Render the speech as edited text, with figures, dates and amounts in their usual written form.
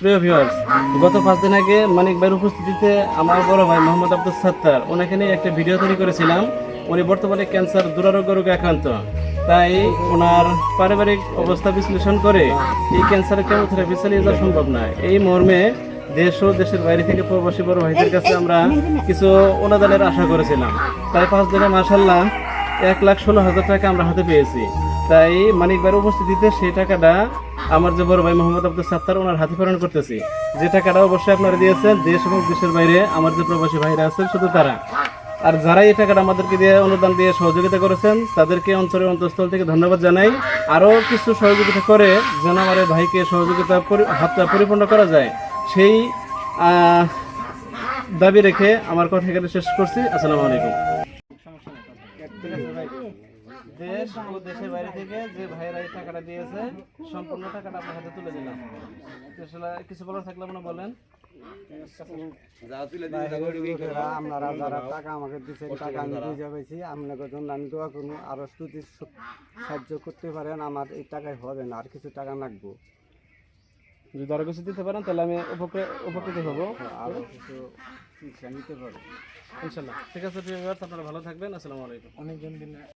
প্রিয় ভিউয়ার্স, গত 5 দিন আগে মানিক ভাইয়ের উপস্থিতিতে আমার বড় ভাই মোহাম্মদ আব্দুল সাত্তার ওনাকে নিয়ে একটা ভিডিও তৈরি করেছিলাম। উনি বর্তমানে ক্যান্সার দুরারোগ্য রোগে আক্রান্ত। তাই ওনার পারিবারিক অবস্থা বিশ্লেষণ করে এই ক্যান্সারের কেমোথেরাপি চালিয়ে যাওয়া সম্ভব নয়। এই মর্মে দেশ ও দেশের বাইরে থেকে প্রবাসী বড় ভাইদের কাছে আমরা কিছু অনুদানের আশা করেছিলাম। তাই 5 দিনে মাশাআল্লাহ 1,16,000 টাকা আমরা হাতে পেয়েছি। তাই মানিক ভাইয়ের উপস্থিতিতে সেই টাকাটা আমার যে বড় ভাই মোহাম্মদ আব্দুল সাত্তার ওনার হাতে প্রেরণ করতেছি। যে টাকাটা অবশ্যই আপনারা দিয়েছেন দেশ এবং দেশের বাইরে আমার যে প্রবাসী ভাইরা আছেন শুধু তারা। আর যারা এই টাকাটা আমাদেরকে দিয়ে অনুদান দিয়ে সহযোগিতা করেছেন তাদেরকে অন্তরের অন্তঃস্থল থেকে ধন্যবাদ জানাই। আরও কিছু সহযোগিতা করে যেন আমার এই ভাইকে সহযোগিতা হাতটা পরিপূর্ণ করা যায় সেই দাবি রেখে আমার কথা এখানে শেষ করছি। আসসালামু আলাইকুম। দেশ ও দেশের বাইরে থেকে যে ভাইয়েরা এই টাকাটা দিয়েছে সম্পূর্ণ টাকাটা আপনার হাতে তুলে দিলাম। কিছু বলার থাকলে আপনারা বলেন। আপনারা যারা টাকা আমাকে দিচ্ছেন টাকা আমি বুঝে পেয়েছি, আপনাদের জন্য আমি দোয়া করবো আরো যদি সাহায্য করতে পারেন আমার এই টাকায় হবে না, আর কিছু টাকা লাগবো। যদি আরো কিছু দিতে পারেন তাহলে আমি উপকৃত হবো। আরো কিছু চিকিৎসা নিতে পারবো ইনশাল্লাহ। ঠিক আছে, আপনারা ভালো থাকবেন। আসসালামু আলাইকুম। অনেকজন দিন